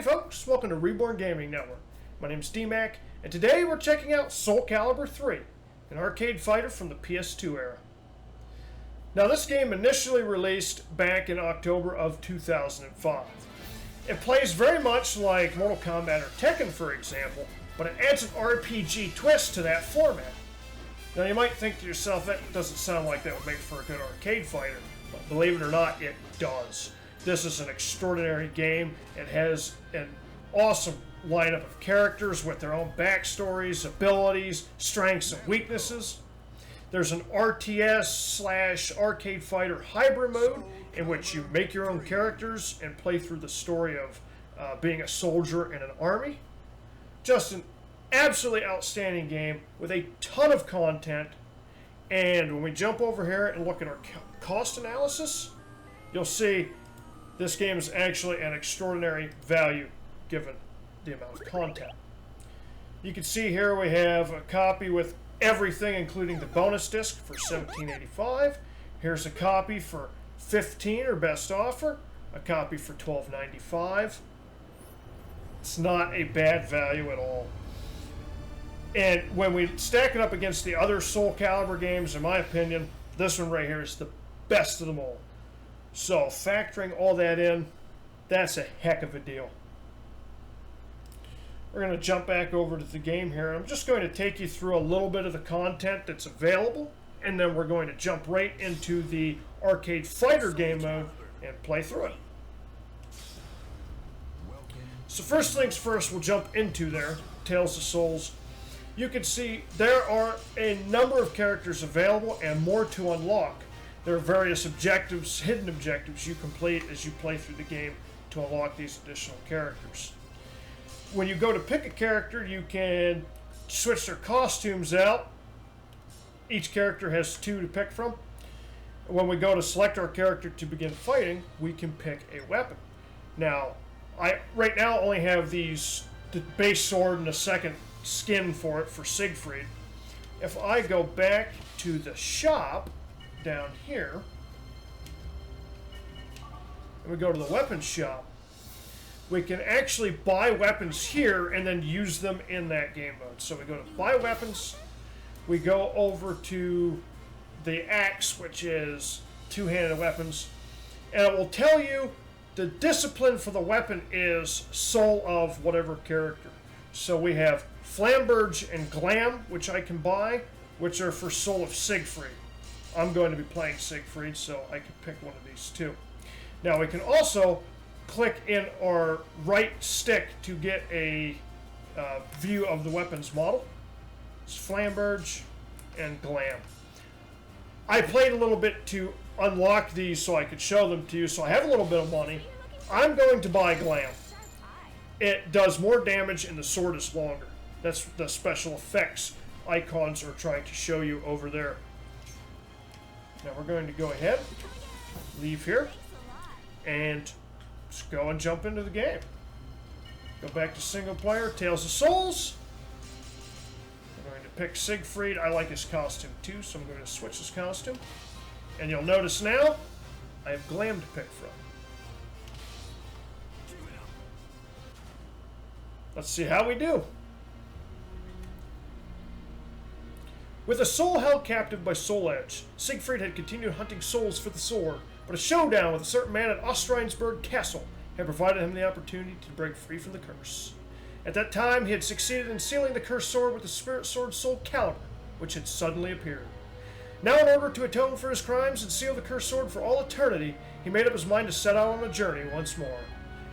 Howdy folks, welcome to Reborn Gaming Network. My name is DMaC, and today we're checking out Soul Calibur 3, an arcade fighter from the PS2 era. Now this game initially released back in October of 2005. It plays very much like Mortal Kombat or Tekken, for example, but it adds an RPG twist to that format. Now you might think to yourself, that doesn't sound like that would make for a good arcade fighter, but believe it or not, it does. This is an extraordinary game. It has an awesome lineup of characters with their own backstories, abilities, strengths, and weaknesses. There's an RTS/arcade fighter hybrid mode in which you make your own characters and play through the story of being a soldier in an army. Just an absolutely outstanding game with a ton of content. And when we jump over here and look at our cost analysis, you'll see this game is actually an extraordinary value given the amount of content. You can see here we have a copy with everything, including the bonus disc, for $17.85. Here's a copy for $15 or best offer, a copy for $12.95. It's not a bad value at all. And when we stack it up against the other Soul Calibur games, in my opinion, this one right here is the best of them all. So factoring all that in, that's a heck of a deal. We're going to jump back over to the game here. I'm just going to take you through a little bit of the content that's available, and then we're going to jump right into the arcade fighter game mode and play through it. So first things first, we'll jump into there, Tales of Souls. You can see there are a number of characters available and more to unlock. There are various objectives, hidden objectives you complete as you play through the game to unlock these additional characters. When you go to pick a character, you can switch their costumes out. Each character has two to pick from. When we go to select our character to begin fighting, we can pick a weapon. Now, I right now only have the base sword and a second skin for it for Siegfried. If I go back to the shop down here, and we go to the weapons shop, we can actually buy weapons here and then use them in that game mode. So we go to buy weapons, we go over to the axe, which is two-handed weapons, and it will tell you the discipline for the weapon is soul of whatever character. So we have Flamberge and Glam, which I can buy, which are for soul of Siegfried. I'm going to be playing Siegfried, so I can pick one of these two. Now we can also click in our right stick to get a view of the weapons model. It's Flamberge and Glam. I played a little bit to unlock these so I could show them to you, so I have a little bit of money. I'm going to buy Glam. It does more damage and the sword is longer. That's the special effects icons are trying to show you over there. Now we're going to go ahead, leave here, and just go and jump into the game. Go back to single player, Tales of Souls. I'm going to pick Siegfried. I like his costume too, so I'm going to switch his costume. And you'll notice now, I have Glam to pick from. Let's see how we do. With a soul held captive by Soul Edge, Siegfried had continued hunting souls for the sword, but a showdown with a certain man at Ostrheinsburg Castle had provided him the opportunity to break free from the curse. At that time, he had succeeded in sealing the cursed sword with the spirit sword Soul Calibur, which had suddenly appeared. Now, in order to atone for his crimes and seal the cursed sword for all eternity, he made up his mind to set out on a journey once more.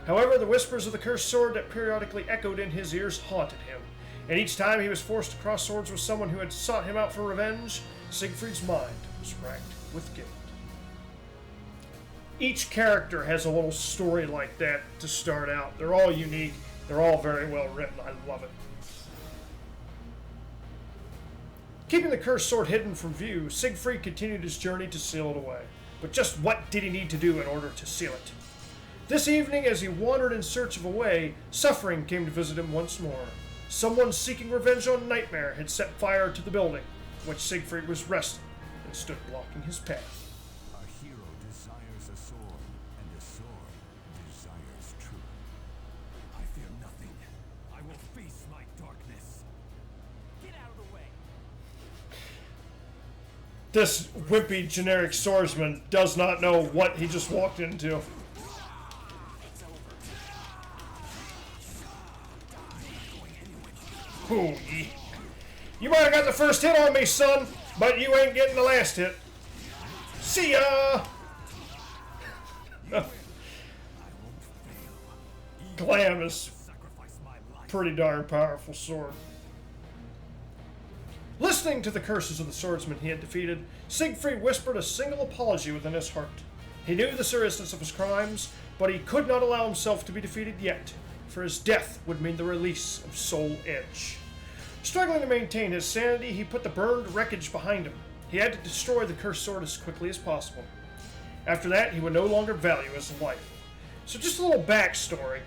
However, the whispers of the cursed sword that periodically echoed in his ears haunted him, and each time he was forced to cross swords with someone who had sought him out for revenge, Siegfried's mind was racked with guilt. Each character has a little story like that to start out. They're all unique. They're all very well written. I love it. Keeping the cursed sword hidden from view, Siegfried continued his journey to seal it away. But just what did he need to do in order to seal it? This evening, as he wandered in search of a way, suffering came to visit him once more. Someone seeking revenge on Nightmare had set fire to the building, in which Siegfried was resting and stood blocking his path. A hero desires a sword, and a sword desires truth. I will face my darkness. Get out of the way. This wimpy generic swordsman does not know what he just walked into. Ooh, you might have got the first hit on me, son, but you ain't getting the last hit. See ya! Glam is pretty darn powerful sword. Listening to the curses of the swordsman he had defeated, Siegfried whispered a single apology within his heart. He knew the seriousness of his crimes, but he could not allow himself to be defeated yet, for his death would mean the release of Soul Edge. Struggling to maintain his sanity, he put the burned wreckage behind him. He had to destroy the cursed sword as quickly as possible. After that, he would no longer value his life. So just a little backstory.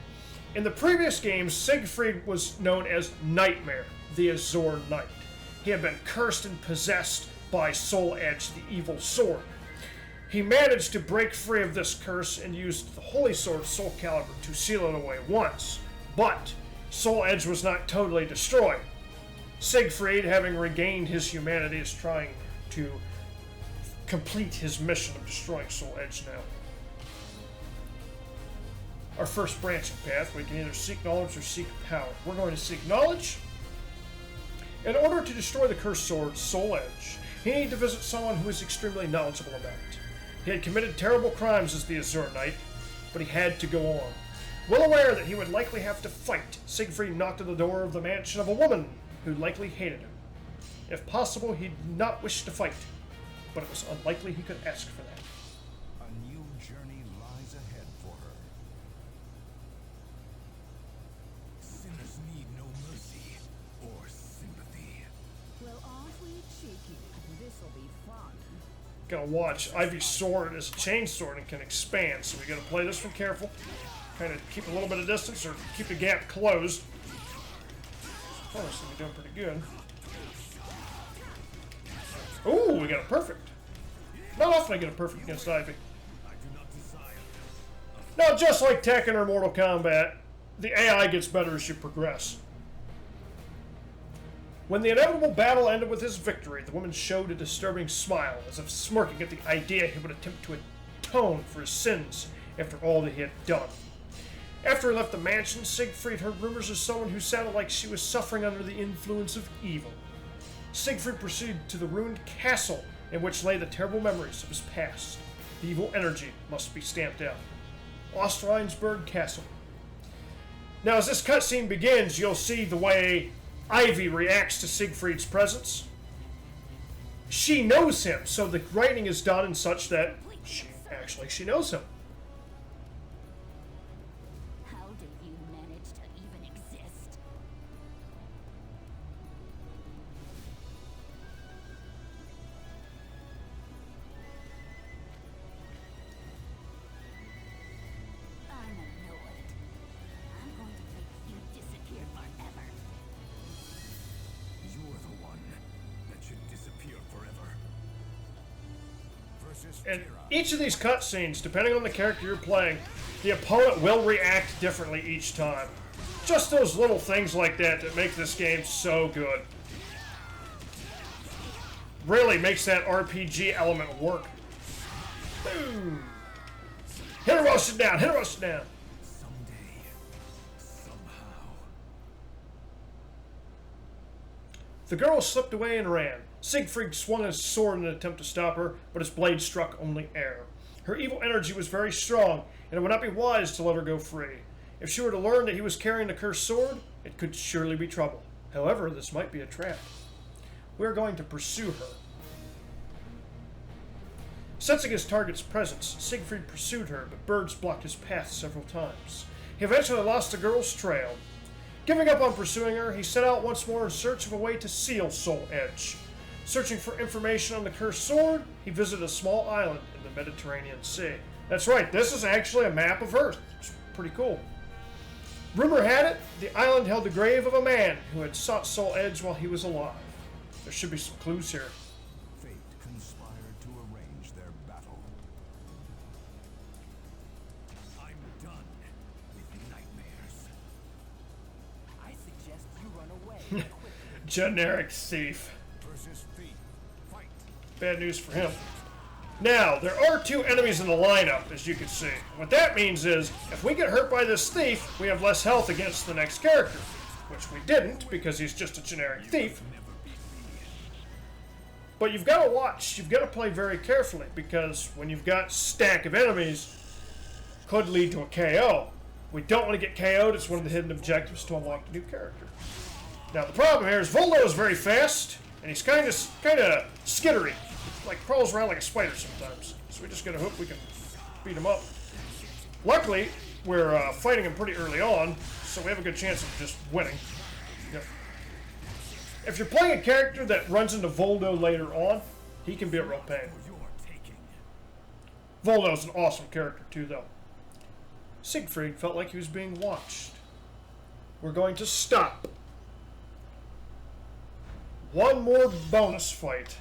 In the previous games, Siegfried was known as Nightmare, the Azure Knight. He had been cursed and possessed by Soul Edge, the evil sword. He managed to break free of this curse and used the holy sword Soul Calibur to seal it away once. But Soul Edge was not totally destroyed. Siegfried, having regained his humanity, is trying to complete his mission of destroying Soul Edge now. Our first branching path, we can either seek knowledge or seek power. We're going to seek knowledge. In order to destroy the cursed sword, Soul Edge, he needed to visit someone who was extremely knowledgeable about it. He had committed terrible crimes as the Azure Knight, but he had to go on. Well aware that he would likely have to fight, Siegfried knocked at the door of the mansion of a woman who likely hated him. If possible, he did not wish to fight, but it was unlikely he could ask for that. A new journey lies ahead for her. Sinners need no mercy or sympathy. Well, awfully cheeky. This'll be fun. Gotta watch. Ivy's sword is a chain sword and can expand, so we gotta play this one careful. Kind of keep a little bit of distance or keep the gap closed. Oh, this will be doing pretty good. Ooh, we got a perfect. Not often I get a perfect against Ivy. Now, just like Tekken or Mortal Kombat, the AI gets better as you progress. When the inevitable battle ended with his victory, the woman showed a disturbing smile, as if smirking at the idea he would attempt to atone for his sins after all that he had done. After he left the mansion, Siegfried heard rumors of someone who sounded like she was suffering under the influence of evil. Siegfried proceeded to the ruined castle in which lay the terrible memories of his past. The evil energy must be stamped out. Ostrinsburg Castle. Now, as this cutscene begins, you'll see the way Ivy reacts to Siegfried's presence. She knows him, so the writing is done in such that she knows him. How did you manage to even exist? I'm annoyed. I'm going to make you disappear forever. You're the one that should disappear forever. Versus And Tira. each of these cutscenes, depending on the character you're playing, the opponent will react differently each time. Just those little things like that that make this game so good. Really makes that RPG element work. Boom! Hit her while she's down, hit her while she's down. Someday, somehow. The girl slipped away and ran. Siegfried swung his sword in an attempt to stop her, but his blade struck only air. Her evil energy was very strong, and it would not be wise to let her go free. If she were to learn that he was carrying the cursed sword, it could surely be trouble. However, this might be a trap. We are going to pursue her. Sensing his target's presence, Siegfried pursued her, but birds blocked his path several times. He eventually lost the girl's trail. Giving up on pursuing her, he set out once more in search of a way to seal Soul Edge. Searching for information on the cursed sword, he visited a small island in the Mediterranean Sea. That's right, this is actually a map of Earth. It's pretty cool. Rumor had it, the island held the grave of a man who had sought Soul Edge while he was alive. There should be some clues here. Fate conspired to arrange their battle. I'm done with nightmares. I suggest Generic thief. Versus thief. Fight. Bad news for him. Now, there are 2 enemies in the lineup, as you can see. What that means is, if we get hurt by this thief, we have less health against the next character. Which we didn't, because he's just a generic thief. But you've got to watch. You've got to play very carefully, because when you've got a stack of enemies, could lead to a KO. We don't want to get KO'd. It's one of the hidden objectives to unlock the new character. Now, the problem here is Voldo is very fast, and he's kind of skittery. Like, crawls around like a spider sometimes. So we just gotta hope we can beat him up. Luckily, we're fighting him pretty early on, so we have a good chance of just winning. Yep. If you're playing a character that runs into Voldo later on, he can be a real pain. Voldo's an awesome character too, though. Siegfried felt like he was being watched. We're going to stop. One more bonus fight.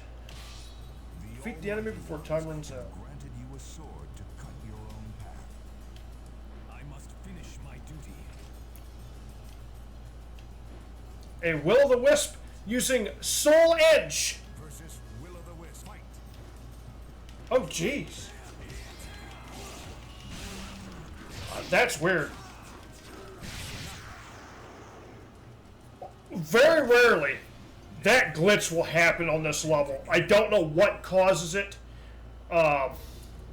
Defeat the enemy before time runs out. Granted you a sword to cut your own path. I must finish my duty. A Will-o'-the-Wisp using Soul Edge. Versus Will-o'-the-Wisp. Fight. Oh, jeez. That's weird. Very rarely that glitch will happen on this level. I don't know what causes it.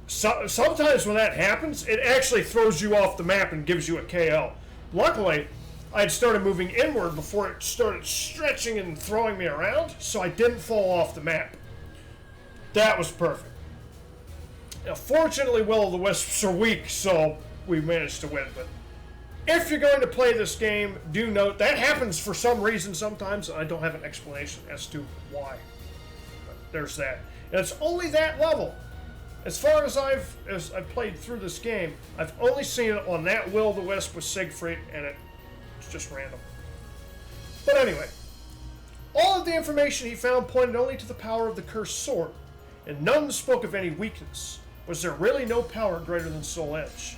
Sometimes when that happens, it actually throws you off the map and gives you a KO. Luckily, I had started moving inward before it started stretching and throwing me around, so I didn't fall off the map. That was perfect. Now, fortunately, Will-o'-the-Wisps are weak, so we managed to win. But if you're going to play this game, do note that happens for some reason sometimes. I don't have an explanation as to why. But there's that. And it's only that level. As far as I've played through this game, I've only seen it on that Will-o'-the-Wisp with Siegfried, and it's just random. But anyway, all of the information he found pointed only to the power of the cursed sword, and none spoke of any weakness. Was there really no power greater than Soul Edge?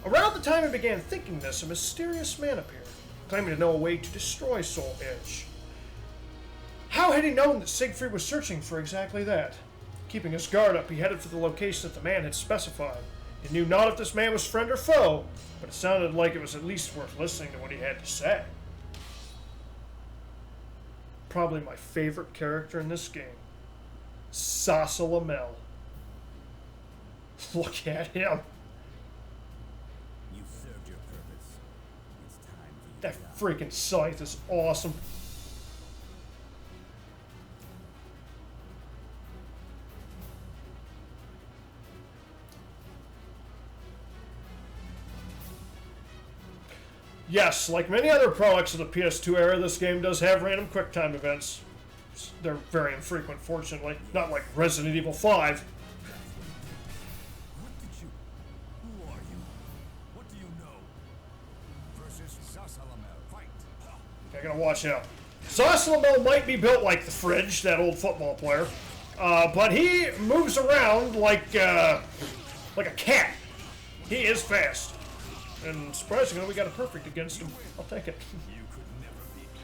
Around the time he began thinking this, a mysterious man appeared, claiming to know a way to destroy Soul Edge. How had he known that Siegfried was searching for exactly that? Keeping his guard up, he headed for the location that the man had specified. He knew not if this man was friend or foe, but it sounded like it was at least worth listening to what he had to say. Probably my favorite character in this game, Sassalamel. Look at him. You served your purpose. It's time for you That to die. freaking scythe is awesome. Yes, like many other products of the PS2 era, this game does have random QuickTime events. They're very infrequent, fortunately. Not like Resident Evil 5. What did you... Who are you? What do you know? Versus Sassalamel. Fight. I gotta watch out. Sassalamel might be built like the Fridge, that old football player, but he moves around like a cat. He is fast. And surprisingly, we got a perfect against him. I'll take it. You could never beat me.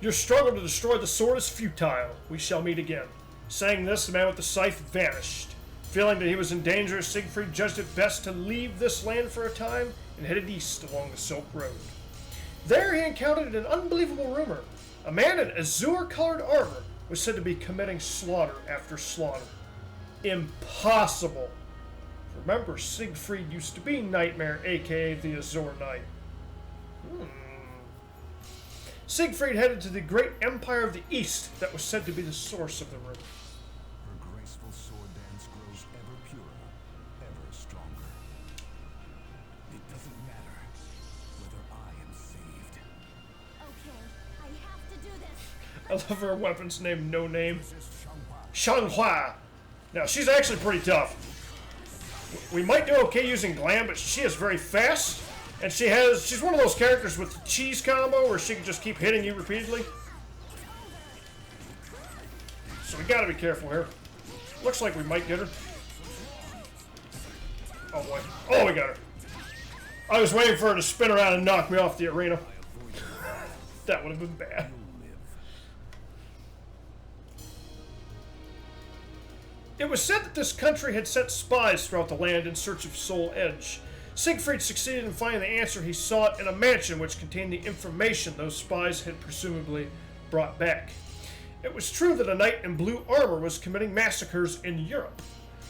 Your struggle to destroy the sword is futile. We shall meet again. Saying this, the man with the scythe vanished. Feeling that he was in danger, Siegfried judged it best to leave this land for a time and headed east along the Silk Road. There he encountered an unbelievable rumor. A man in azure-colored armor was said to be committing slaughter after slaughter. Impossible. Remember, Siegfried used to be Nightmare, aka the Azure Knight. Siegfried headed to the great empire of the East that was said to be the source of the rumor. Her graceful sword dance grows ever purer, ever stronger. It doesn't matter whether I am saved. Okay, I have to do this. I love her weapon's name, No Name. Versus Shanghua. Shanghua. Now, she's actually pretty tough. We might do okay using Glam, but she is very fast. And she's one of those characters with the cheese combo where she can just keep hitting you repeatedly. So we gotta be careful here. Looks like we might get her. Oh boy. Oh, we got her. I was waiting for her to spin around and knock me off the arena. That would have been bad. It was said that this country had sent spies throughout the land in search of Soul Edge. Siegfried succeeded in finding the answer he sought in a mansion which contained the information those spies had presumably brought back. It was true that a knight in blue armor was committing massacres in Europe.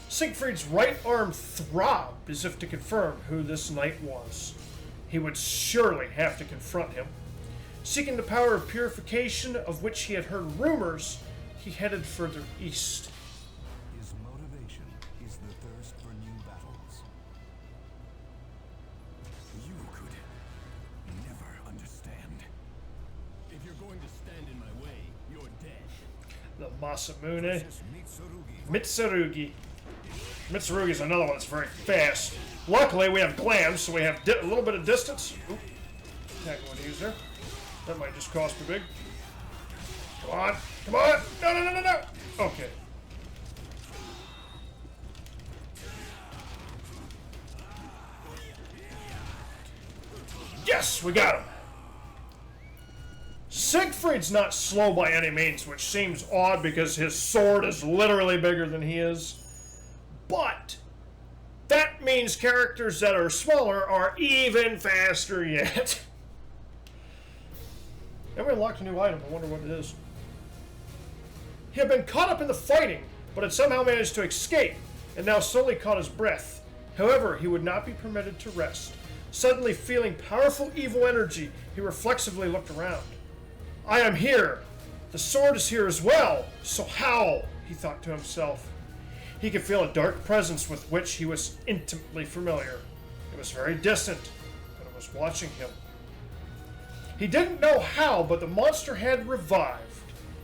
Siegfried's right arm throbbed as if to confirm who this knight was. He would surely have to confront him. Seeking the power of purification of which he had heard rumors, he headed further east. His motivation is the thirst for new battles. You could never understand. If you're going to stand in my way, you're dead. The Masamune Mitsurugi. Mitsurugi's another one that's very fast. Luckily, we have glams, so we have a little bit of distance. Oop. Not going to use there. That might just cost me big. Come on. Come on. No, no, no, no, no. Okay. Yes, we got him. Siegfried's not slow by any means, which seems odd because his sword is literally bigger than he is. But that means characters that are smaller are even faster yet. And we unlocked a new item. I wonder what it is. He had been caught up in the fighting, but had somehow managed to escape, and now slowly caught his breath. However, he would not be permitted to rest. Suddenly feeling powerful evil energy, he reflexively looked around. I am here. The sword is here as well. So how? He thought to himself. He could feel a dark presence with which he was intimately familiar. It was very distant, but it was watching him. He didn't know how, but the monster had revived.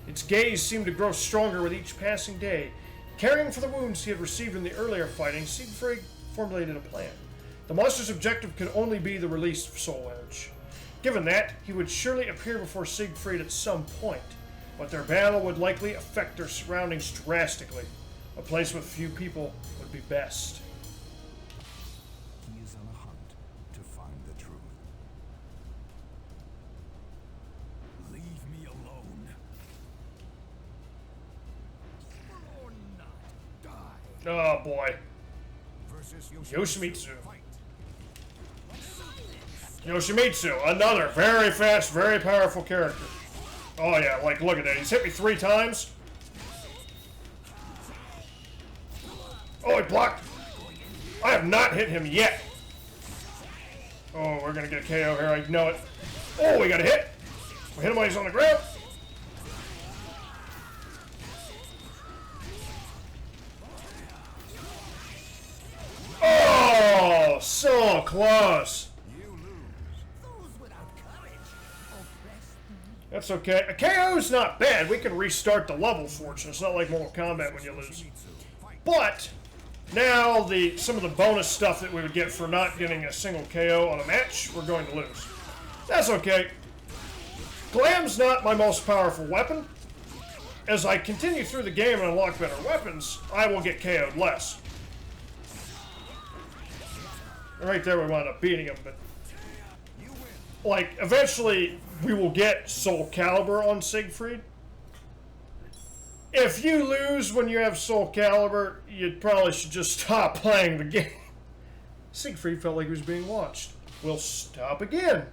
Its gaze seemed to grow stronger with each passing day. Caring for the wounds he had received in the earlier fighting, Siegfried formulated a plan. The monster's objective could only be the release of Soul Edge. Given that, he would surely appear before Siegfried at some point, but their battle would likely affect their surroundings drastically. A place with few people would be best. He is on a hunt to find the truth. Leave me alone. Or not. Die. Oh boy. Versus Yoshimitsu. Fight. Yoshimitsu, another very fast, very powerful character. Oh yeah, like look at that. He's hit me 3 times. Oh, he blocked. I have not hit him yet. Oh, we're gonna get a KO here, I know it. Oh, we got a hit. We hit him while he's on the ground. Oh, so close. That's okay. A KO's not bad. We can restart the level, fortunately. It's not like Mortal Kombat when you lose. But now some of the bonus stuff that we would get for not getting a single KO on a match, we're going to lose. That's okay. Glam's not my most powerful weapon. As I continue through the game and unlock better weapons, I will get KO'd less. And right there we wound up beating him, but like eventually we will get Soul Calibur on Siegfried. If you lose when you have Soul Calibur, you probably should just stop playing the game. Siegfried felt like he was being watched. We'll stop again.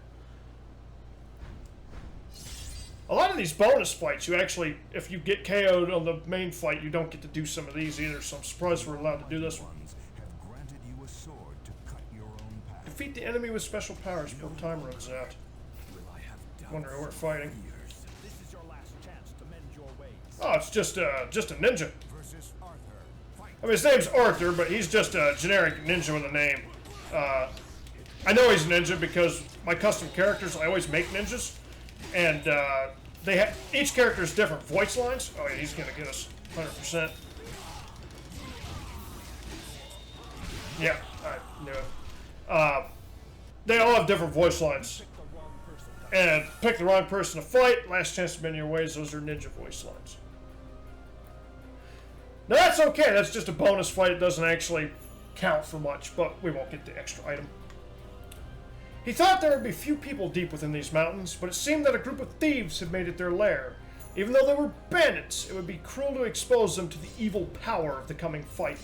A lot of these bonus fights, you actually, if you get KO'd on the main fight, you don't get to do some of these either, so I'm surprised we're allowed to do this one. Have granted you a sword to cut your own path. Defeat the enemy with special powers before time runs out. Will I have done Wonder who we're fighting. This is your last chance to mend your ways. Oh, it's just a ninja. versus Arthur. Fight. I mean, his name's Arthur, but he's just a generic ninja with a name. I know he's a ninja because my custom characters, I always make ninjas, and they have each character has different voice lines. Oh yeah, he's gonna get us 100%. Yeah, I knew it. They all have different voice lines. And pick the wrong person to fight, last chance to mend your ways, those are ninja voice lines. Now that's okay, that's just a bonus fight, it doesn't actually count for much, but we won't get the extra item. He thought there would be few people deep within these mountains, but it seemed that a group of thieves had made it their lair. Even though they were bandits, it would be cruel to expose them to the evil power of the coming fight.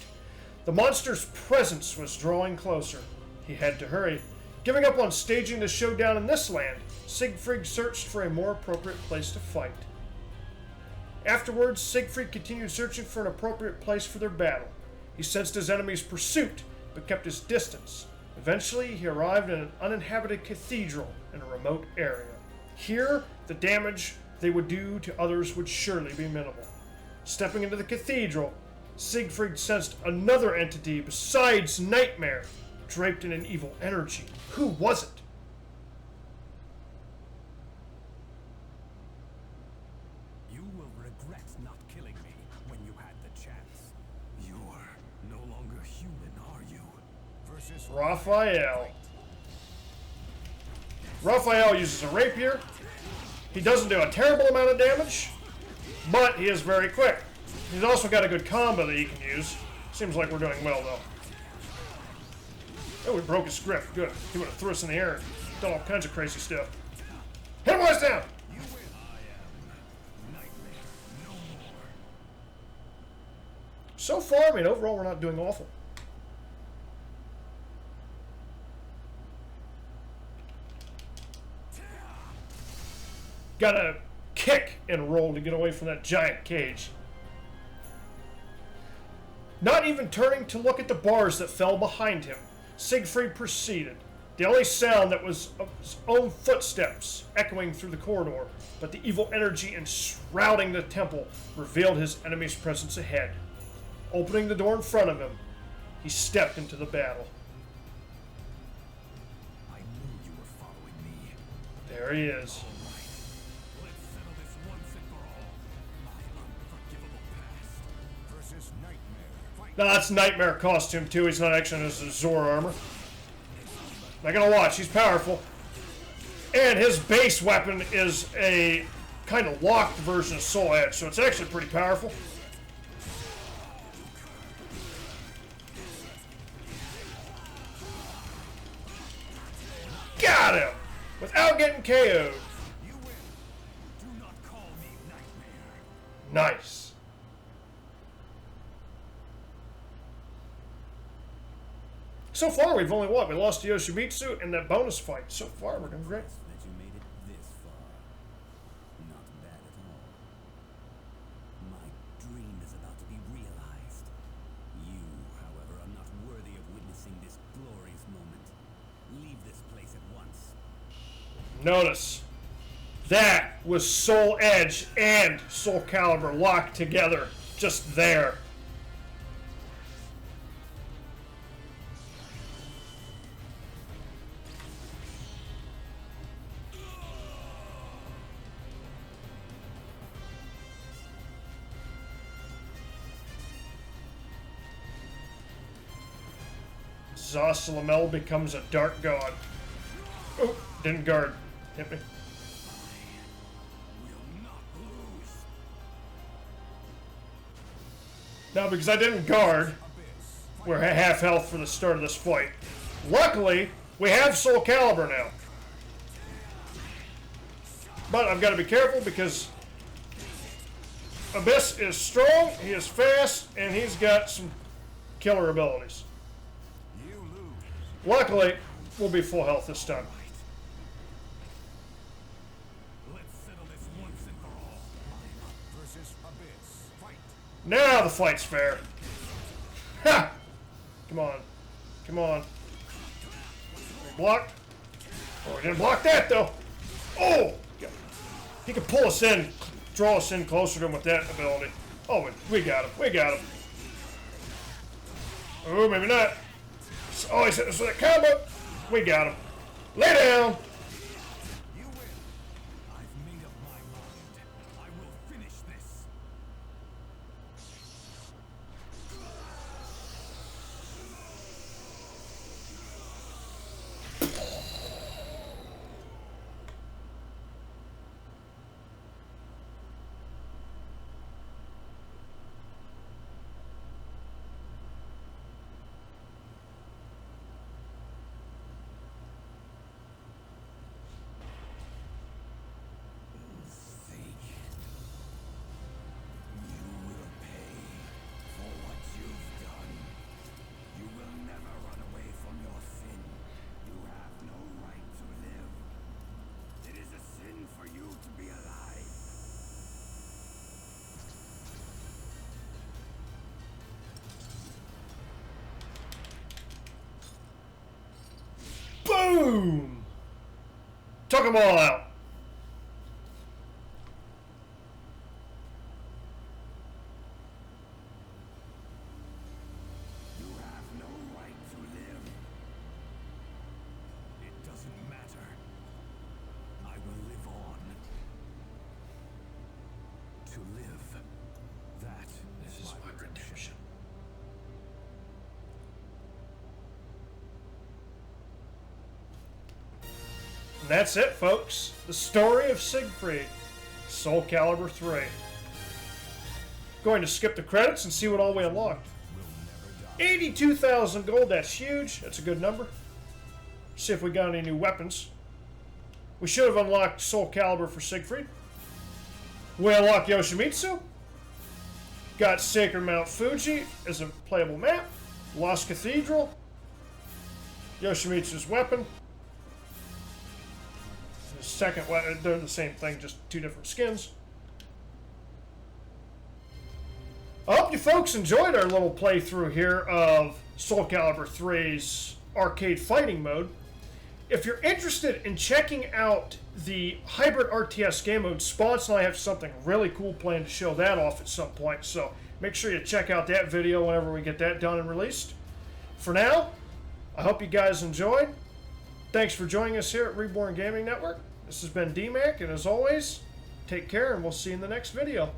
The monster's presence was drawing closer. He had to hurry. Giving up on staging the showdown in this land, Siegfried searched for a more appropriate place to fight. Afterwards, Siegfried continued searching for an appropriate place for their battle. He sensed his enemy's pursuit, but kept his distance. Eventually, he arrived in an uninhabited cathedral in a remote area. Here, the damage they would do to others would surely be minimal. Stepping into the cathedral, Siegfried sensed another entity besides Nightmare, draped in an evil energy. Who was it? You will regret not killing me when you had the chance. You're no longer human, are you? Versus Raphael. Raphael uses a rapier. He doesn't do a terrible amount of damage, but he is very quick. He's also got a good combo that he can use. Seems like we're doing well, though. Oh, we broke his grip. Good. He would have threw us in the air and done all kinds of crazy stuff. Hit him once down! you win. I am Nightmare no more. So far, I mean, overall, we're not doing awful. Gotta kick and roll to get away from that giant cage. Not even turning to look at the bars that fell behind him, Siegfried proceeded. The only sound that was of his own footsteps echoing through the corridor, but the evil energy enshrouding the temple revealed his enemy's presence ahead. Opening the door in front of him, he stepped into the battle. I knew you were following me. There he is. Let's settle this once and for all. My unforgivable past versus Nightmare. Fight. Now that's Nightmare costume too. He's not actually in his Azor armor. Not gonna watch. He's powerful, and his base weapon is a kind of locked version of Soul Edge, so it's actually pretty powerful. Got him without getting KO'd. You win. Do not call me Nightmare. Nice. So far, we've only what? We lost to Yoshimitsu in that bonus fight. So far, we're doing great. That you made it this far. Not bad at all. My dream is about to be realized. You, however, are not worthy of witnessing this glorious moment. Leave this place at once. Notice, that was Soul Edge and Soul Calibur locked together, just there. Zosalamel becomes a dark god. Oh, didn't guard. Hit me. Will not lose. Now, because I didn't guard, we're at half health for the start of this fight. Luckily, we have Soul Calibur now. But I've got to be careful because Abyss is strong, he is fast, and he's got some killer abilities. You lose. Luckily, we'll be full health this time. Let's settle this once and for all. Versus Abyss. Fight. Now the fight's fair. Ha! Come on. Come on. We blocked. Oh, we didn't block that, though. Oh! He could pull us in, draw us in closer to him with that ability. Oh, we got him. We got him. Oh, maybe not. Oh, he's hitting us with that combo. We got him. Lay down. You win. I've made up my mind. I will finish this. Boom! Took them all out. You have no right to live. It doesn't matter. I will live on. To live. That is my redemption. And that's it, folks. The story of Siegfried, Soul Calibur 3. Going to skip the credits and see what all we unlocked. 82,000 gold, that's huge. That's a good number. See if we got any new weapons. We should have unlocked Soul Calibur for Siegfried. We unlocked Yoshimitsu. Got Sacred Mount Fuji as a playable map. Lost Cathedral. Yoshimitsu's weapon. His second weapon, they're the same thing, just two different skins. I hope you folks enjoyed our little playthrough here of Soul Calibur 3's arcade fighting mode. If you're interested in checking out the hybrid RTS game mode, Spawns and I have something really cool planned to show that off at some point, so make sure you check out that video whenever we get that done and released. For now, I hope you guys enjoyed. Thanks for joining us here at Reborn Gaming Network. This has been DMaC, and as always, take care and we'll see you in the next video.